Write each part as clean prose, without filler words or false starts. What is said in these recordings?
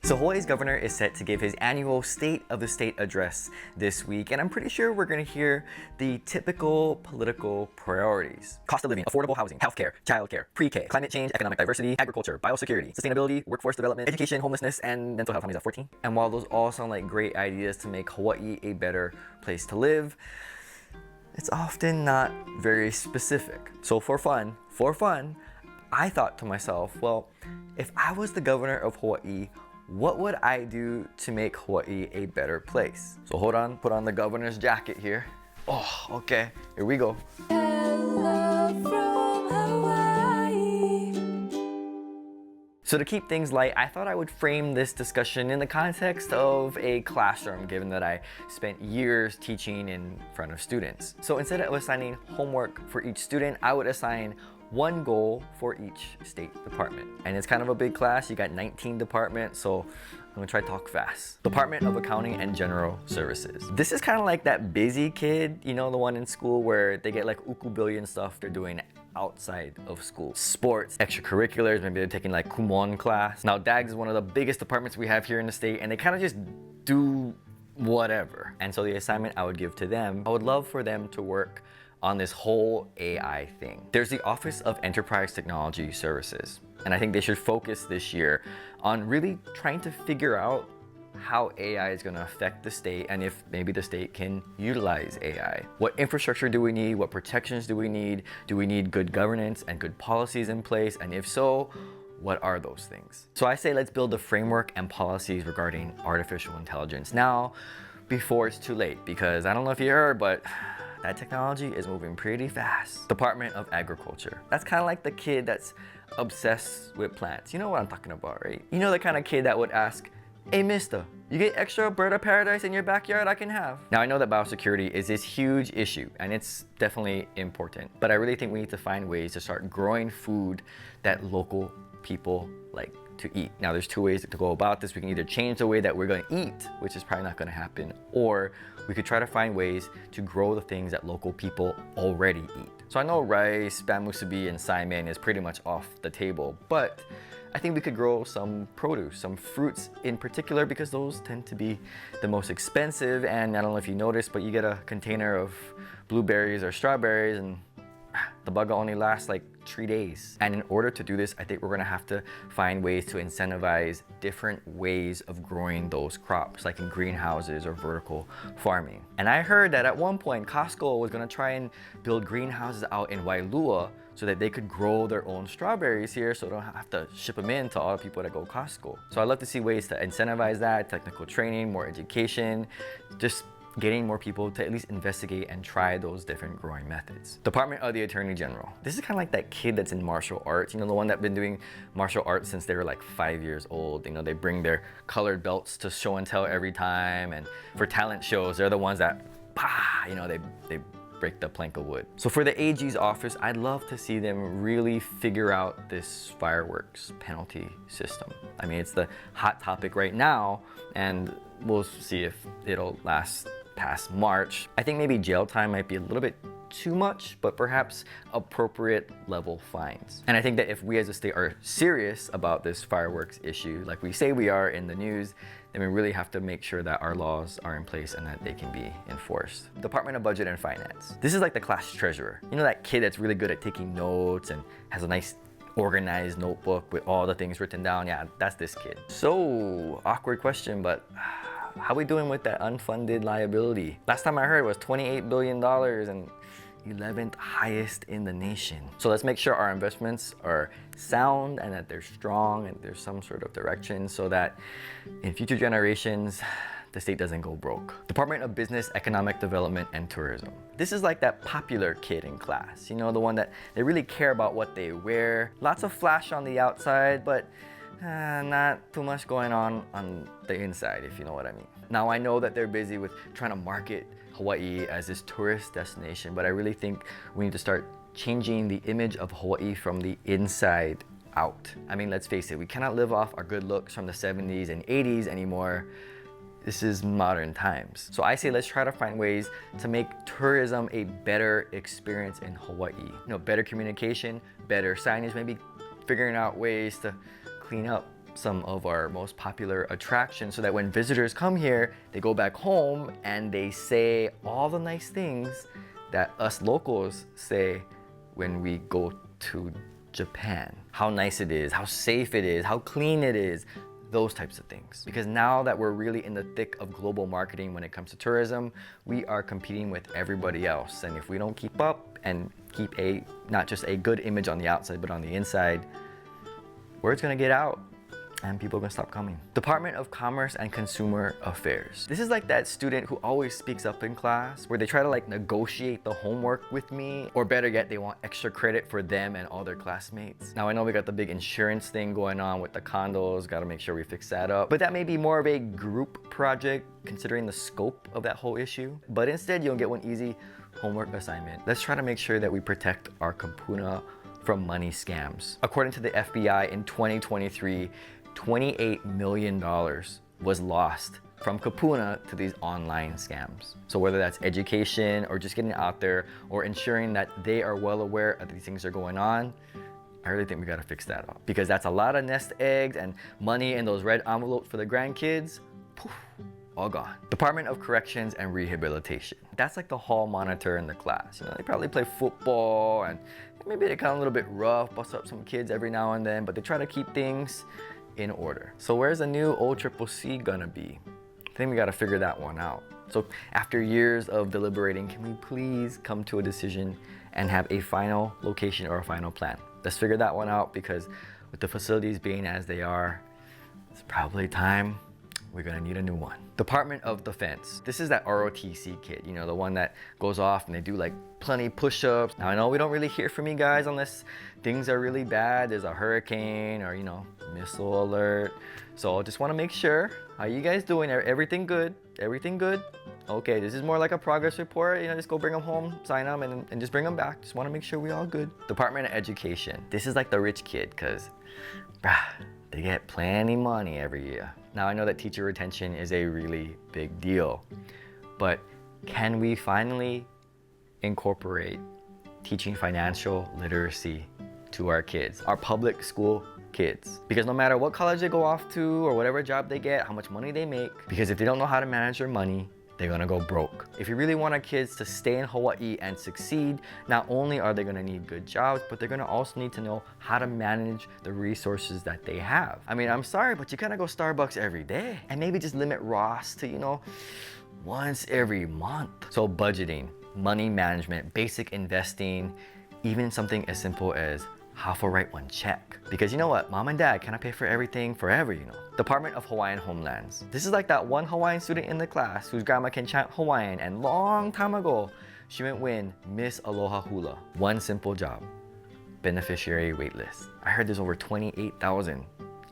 So Hawaii's governor is set to give his annual State of the State address this week, and I'm pretty sure we're going to hear the typical political priorities. Cost of living, affordable housing, healthcare, childcare, pre-K, climate change, economic diversity, agriculture, biosecurity, sustainability, workforce development, education, homelessness, and mental health. How many is that, 14? And while those all sound like great ideas to make Hawaii a better place to live, it's often not very specific. So for fun, I thought to myself, well, if I was the governor of Hawaii, what would I do to make Hawaii a better place? So hold on, put on the governor's jacket here. Oh, okay, here we go. Hello from Hawaii. So to keep things light, I thought I would frame this discussion in the context of a classroom, given that I spent years teaching in front of students. So instead of assigning homework for each student, I would assign one goal for each state department. And it's kind of a big class. You got 19 departments, so I'm gonna try to talk fast. Department of Accounting and General Services. This is kind of like that busy kid, you know, the one in school where they get like uku billion stuff they're doing outside of school. Sports, extracurriculars, maybe they're taking like kumon class. Now DAGS is one of the biggest departments we have here in the state, and they kind of just do whatever. And so the assignment I would give to them, I would love for them to work on this whole AI thing. There's the Office of Enterprise Technology Services, and I think they should focus this year on really trying to figure out how AI is going to affect the state and if maybe the state can utilize AI. What infrastructure do we need? What protections do we need? Do we need good governance and good policies in place? And if so, what are those things? So I say let's build a framework and policies regarding artificial intelligence now before it's too late, because I don't know if you heard, but that technology is moving pretty fast. Department of Agriculture. That's kind of like the kid that's obsessed with plants. You know what I'm talking about, right? You know the kind of kid that would ask, hey mister, you get extra bird of paradise in your backyard I can have? Now I know that biosecurity is this huge issue and it's definitely important, but I really think we need to find ways to start growing food that local people like to eat. Now there's two ways to go about this. We can either change the way that we're going to eat, which is probably not going to happen, or we could try to find ways to grow the things that local people already eat. So I know rice, bamboo musubi, and saimin is pretty much off the table, but I think we could grow some produce, some fruits in particular, because those tend to be the most expensive. And I don't know if you noticed, but you get a container of blueberries or strawberries and the bug only lasts like 3 days. And in order to do this, I think we're gonna have to find ways to incentivize different ways of growing those crops, like in greenhouses or vertical farming. And I heard that at one point, Costco was gonna try and build greenhouses out in Wailua so that they could grow their own strawberries here so they don't have to ship them in to all the people that go Costco. So I'd love to see ways to incentivize that, technical training, more education, just getting more people to at least investigate and try those different growing methods. Department of the Attorney General. This is kind of like that kid that's in martial arts, you know, the one that's been doing martial arts since they were like 5 years old. You know, they bring their colored belts to show and tell every time, and for talent shows, they're the ones that, you know, they break the plank of wood. So for the AG's office, I'd love to see them really figure out this fireworks penalty system. I mean, it's the hot topic right now, and we'll see if it'll last past March. I think maybe jail time might be a little bit too much, but perhaps appropriate level fines. And I think that if we as a state are serious about this fireworks issue, like we say we are in the news, then we really have to make sure that our laws are in place and that they can be enforced. Department of Budget and Finance. This is like the class treasurer. You know, that kid that's really good at taking notes and has a nice organized notebook with all the things written down. Yeah, that's this kid. So, awkward question, but how we doing with that unfunded liability? Last time I heard it was $28 billion and 11th highest in the nation. So let's make sure our investments are sound and that they're strong and there's some sort of direction so that in future generations, the state doesn't go broke. Department of Business, Economic Development, and Tourism. This is like that popular kid in class, you know, the one that they really care about what they wear. Lots of flash on the outside, but not too much going on the inside, if you know what I mean. Now I know that they're busy with trying to market Hawaii as this tourist destination, but I really think we need to start changing the image of Hawaii from the inside out. I mean, let's face it, we cannot live off our good looks from the 70s and 80s anymore. This is modern times. So I say let's try to find ways to make tourism a better experience in Hawaii. You know, better communication, better signage, maybe figuring out ways to clean up some of our most popular attractions so that when visitors come here, they go back home and they say all the nice things that us locals say when we go to Japan. How nice it is, how safe it is, how clean it is, those types of things. Because now that we're really in the thick of global marketing when it comes to tourism, we are competing with everybody else. And if we don't keep up and keep not just a good image on the outside, but on the inside, word's gonna get out and people are gonna stop coming. Department of Commerce and Consumer Affairs. This is like that student who always speaks up in class, where they try to like negotiate the homework with me, or better yet, they want extra credit for them and all their classmates. Now I know we got the big insurance thing going on with the condos, gotta make sure we fix that up, but that may be more of a group project considering the scope of that whole issue. But instead, you'll get one easy homework assignment. Let's try to make sure that we protect our kapuna from money scams. According to the FBI in 2023, $28 million was lost from kapuna to these online scams. So whether that's education or just getting out there or ensuring that they are well aware of these things are going on, I really think we gotta fix that up. Because that's a lot of nest eggs and money in those red envelopes for the grandkids, poof, all gone. Department of Corrections and Rehabilitation. That's like the hall monitor in the class. You know, they probably play football and maybe they're kind of a little bit rough, bust up some kids every now and then, but they try to keep things in order. So where's the new OCCC gonna be? I think we gotta figure that one out. So after years of deliberating, can we please come to a decision and have a final location or a final plan? Let's figure that one out, because with the facilities being as they are, it's probably time we're gonna need a new one. Department of Defense. This is that ROTC kid, you know, the one that goes off and they do like plenty push-ups. Now I know we don't really hear from you guys unless things are really bad. There's a hurricane or, you know, missile alert. So I just wanna make sure, how you guys doing? Everything good? Everything good? Okay, this is more like a progress report. You know, just go bring them home, sign them, and just bring them back. Just wanna make sure we all good. Department of Education. This is like the rich kid, cause they get plenty money every year. Now I know that teacher retention is a really big deal, but can we finally incorporate teaching financial literacy to our kids, our public school kids? Because no matter what college they go off to or whatever job they get, how much money they make, because if they don't know how to manage their money, they're gonna go broke. If you really want our kids to stay in Hawaii and succeed, not only are they gonna need good jobs, but they're gonna also need to know how to manage the resources that they have. I mean, I'm sorry, but you kinda go Starbucks every day and maybe just limit Ross to, you know, once every month. So budgeting, money management, basic investing, even something as simple as how to write one check. Because you know what, mom and dad cannot pay for everything forever, you know. Department of Hawaiian Homelands. This is like that one Hawaiian student in the class whose grandma can chant Hawaiian, and long time ago, she went win Miss Aloha Hula. One simple job, beneficiary waitlist. I heard there's over 28,000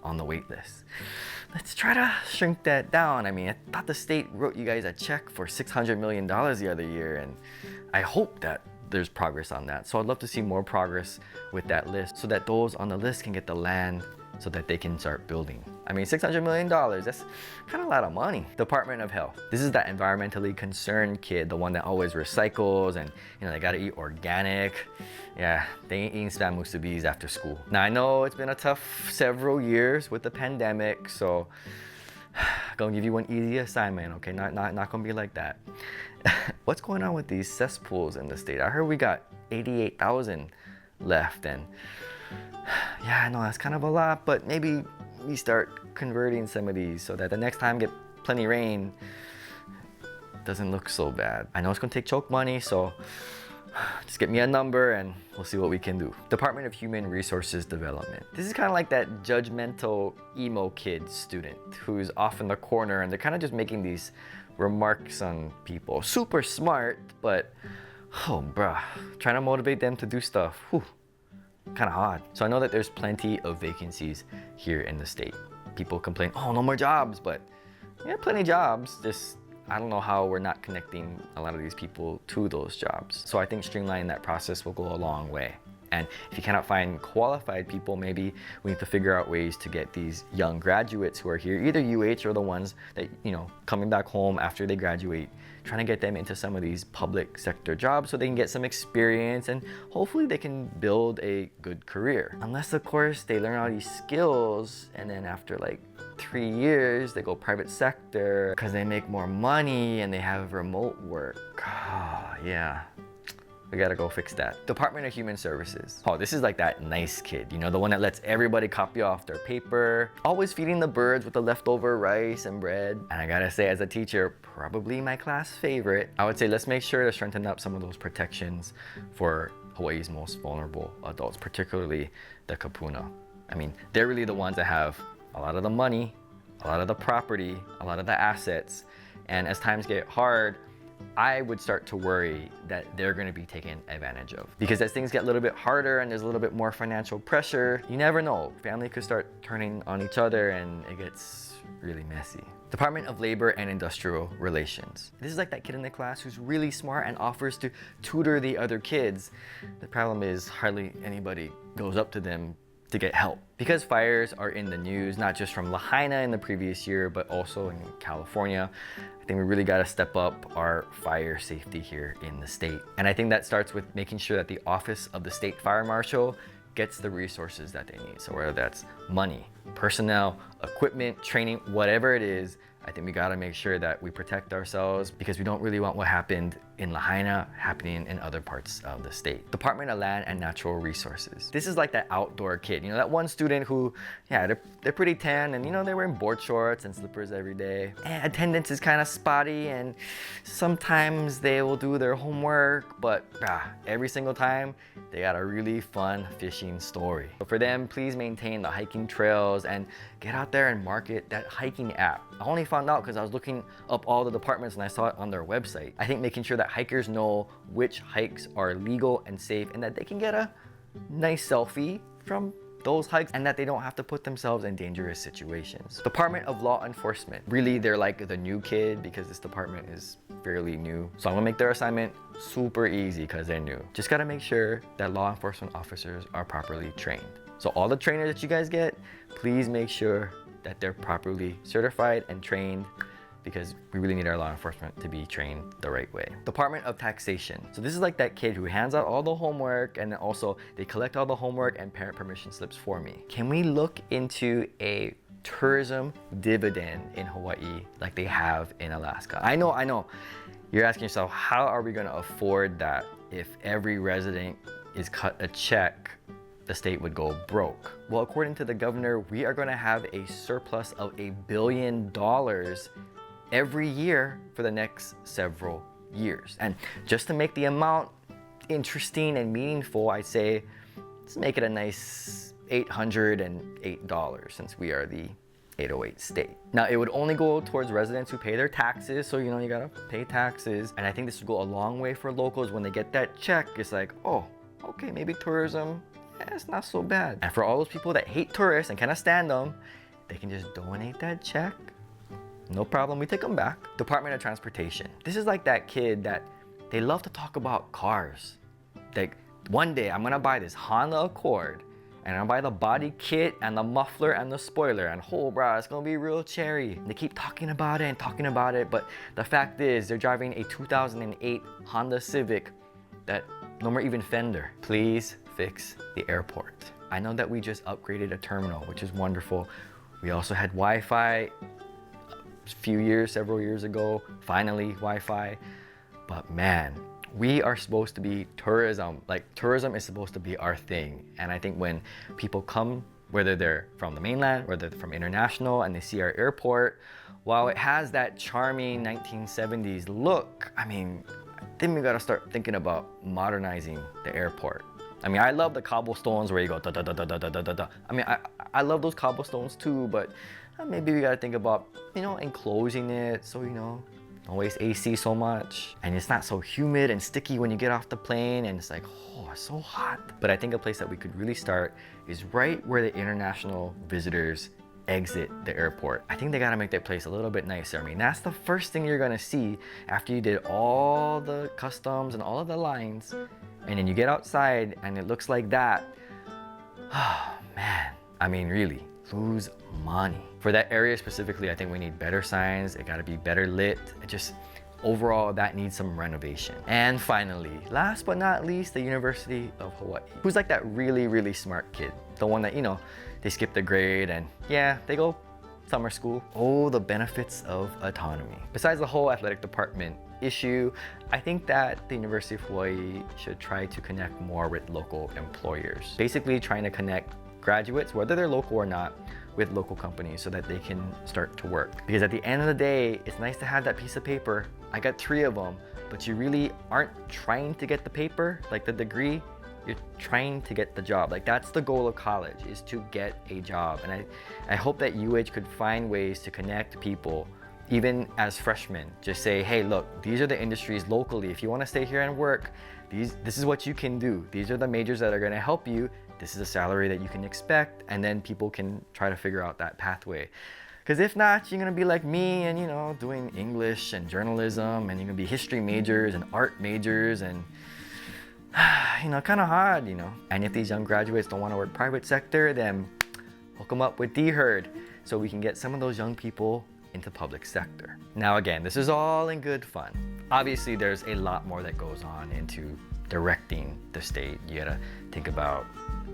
on the waitlist. Let's try to shrink that down. I mean, I thought the state wrote you guys a check for $600 million the other year, and I hope that there's progress on that. So I'd love to see more progress with that list so that those on the list can get the land so that they can start building. I mean, $600 million, that's kind of a lot of money. Department of Health. This is that environmentally concerned kid, the one that always recycles and, you know, they gotta eat organic. Yeah, they ain't eating spam musubis after school. Now I know it's been a tough several years with the pandemic, so I'm gonna give you one easy assignment, okay? Not gonna be like that. What's going on with these cesspools in the state? I heard we got 88,000 left, and yeah, I know that's kind of a lot, but maybe we start converting some of these so that the next time get plenty rain, it doesn't look so bad. I know it's gonna take choke money, so just get me a number and we'll see what we can do. Department of Human Resources Development. This is kind of like that judgmental emo kid student who's off in the corner and they're kind of just making these remarks on people. Super smart, but oh bruh, trying to motivate them to do stuff, whew, kind of hard. So I know that there's plenty of vacancies here in the state. People complain, oh, no more jobs, but yeah, plenty of jobs. Just, I don't know how we're not connecting a lot of these people to those jobs. So I think streamlining that process will go a long way. And if you cannot find qualified people, maybe we need to figure out ways to get these young graduates who are here, either UH or the ones that, coming back home after they graduate, trying to get them into some of these public sector jobs so they can get some experience and hopefully they can build a good career. Unless, of course, they learn all these skills and then after like 3 years, they go private sector because they make more money and they have remote work. Yeah. We gotta go fix that. Department of Human Services. Oh, this is like that nice kid, the one that lets everybody copy off their paper, always feeding the birds with the leftover rice and bread. And I gotta say, as a teacher, probably my class favorite. I would say let's make sure to strengthen up some of those protections for Hawaii's most vulnerable adults, particularly the kapuna. I mean, they're really the ones that have a lot of the money, a lot of the property, a lot of the assets. And as times get hard, I would start to worry that they're going to be taken advantage of. Because as things get a little bit harder and there's a little bit more financial pressure, you never know. Family could start turning on each other and it gets really messy. Department of Labor and Industrial Relations. This is like that kid in the class who's really smart and offers to tutor the other kids. The problem is hardly anybody goes up to them to get help. Because fires are in the news, not just from Lahaina in the previous year, but also in California, I think we really got to step up our fire safety here in the state. And I think that starts with making sure that the Office of the State Fire Marshal gets the resources that they need. So whether that's money, personnel, equipment, training, whatever it is, I think we gotta make sure that we protect ourselves because we don't really want what happened in Lahaina happening in other parts of the state. Department of Land and Natural Resources. This is like that outdoor kid, that one student who, yeah, they're pretty tan and they're wearing board shorts and slippers every day. And attendance is kind of spotty and sometimes they will do their homework, but every single time they got a really fun fishing story. So for them, please maintain the hiking trails and get out there and market that hiking app. I only found out because I was looking up all the departments and I saw it on their website. I think making sure that hikers know which hikes are legal and safe and that they can get a nice selfie from those hikes and that they don't have to put themselves in dangerous situations. Department of Law Enforcement. Really, they're like the new kid because this department is fairly new. So I'm gonna make their assignment super easy because they're new. Just gotta make sure that law enforcement officers are properly trained. So all the trainers that you guys get, please make sure that they're properly certified and trained because we really need our law enforcement to be trained the right way. Department of Taxation. So this is like that kid who hands out all the homework and then also they collect all the homework and parent permission slips for me. Can we look into a tourism dividend in Hawaii like they have in Alaska? I know. You're asking yourself, how are we gonna afford that if every resident is cut a check? The state would go broke. Well, according to the governor, we are gonna have a surplus of $1 billion every year for the next several years. And just to make the amount interesting and meaningful, I'd say, let's make it a nice $808 since we are the 808 state. Now, it would only go towards residents who pay their taxes, so you gotta pay taxes. And I think this would go a long way for locals when they get that check. It's like, oh, okay, maybe tourism, it's not so bad. And for all those people that hate tourists and cannot stand them, they can just donate that check. No problem, we take them back. Department of Transportation. This is like that kid that they love to talk about cars. Like, one day I'm gonna buy this Honda Accord and I'll buy the body kit and the muffler and the spoiler and brah, it's gonna be real cherry. They keep talking about it, but the fact is they're driving a 2008 Honda Civic that no more even fender. Please fix the airport. I know that we just upgraded a terminal, which is wonderful. We also had Wi-Fi several years ago, finally Wi-Fi. But man, we are supposed to be tourism. Like, tourism is supposed to be our thing. And I think when people come, whether they're from the mainland, whether they're from international, and they see our airport, while it has that charming 1970s look, I think we gotta start thinking about modernizing the airport. I love the cobblestones where you go da da da da da da da da. I love those cobblestones too, but maybe we gotta think about, enclosing it so, don't waste AC so much. And it's not so humid and sticky when you get off the plane and it's like, oh, it's so hot. But I think a place that we could really start is right where the international visitors exit the airport. I think they gotta make that place a little bit nicer. I mean, that's the first thing you're gonna see after you did all the customs and all of the lines, and then you get outside and it looks like that. Oh man, I mean really, lose money. For that area specifically, I think we need better signs, it gotta be better lit. It just, overall, that needs some renovation. And finally, last but not least, the University of Hawaii. Who's like that really, really smart kid? The one that, you know, they skipped a grade and yeah, they go summer school. Oh, the benefits of autonomy. Besides the whole athletic department issue, I think that the University of Hawaii should try to connect more with local employers. Basically trying to connect graduates, whether they're local or not, with local companies so that they can start to work. Because at the end of the day, it's nice to have that piece of paper. I got 3 of them, but you really aren't trying to get the paper, like the degree, you're trying to get the job. Like that's the goal of college, is to get a job. And I hope that UH could find ways to connect people, even as freshmen. Just say, hey, look, these are the industries locally. If you wanna stay here and work, this is what you can do. These are the majors that are gonna help you. This is a salary that you can expect, and then people can try to figure out that pathway. Because if not, you're gonna be like me and, you know, doing English and journalism, and you're gonna be history majors and art majors, and you know, kind of hard, you know. And if these young graduates don't want to work private sector, then hook them up with D-Herd so we can get some of those young people into public sector. Now again, this is all in good fun. Obviously, there's a lot more that goes on into directing the state. You gotta think about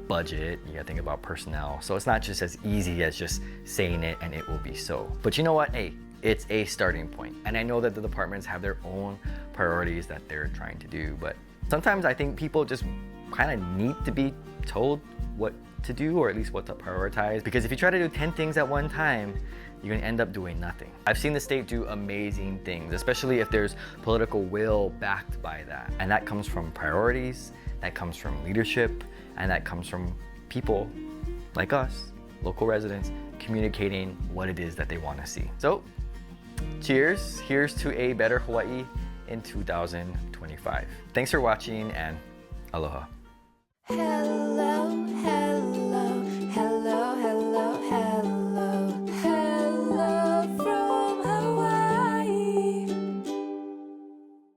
budget, you gotta think about personnel. So it's not just as easy as just saying it and it will be so. But you know what? Hey, it's a starting point. And I know that the departments have their own priorities that they're trying to do, but sometimes I think people just kind of need to be told what to do, or at least what to prioritize. Because if you try to do 10 things at one time, you're gonna end up doing nothing. I've seen the state do amazing things, especially if there's political will backed by that. And that comes from priorities, that comes from leadership, and that comes from people like us, local residents, communicating what it is that they wanna see. So, cheers. Here's to a better Hawaii in 2025. Thanks for watching, and aloha. Hello, hello.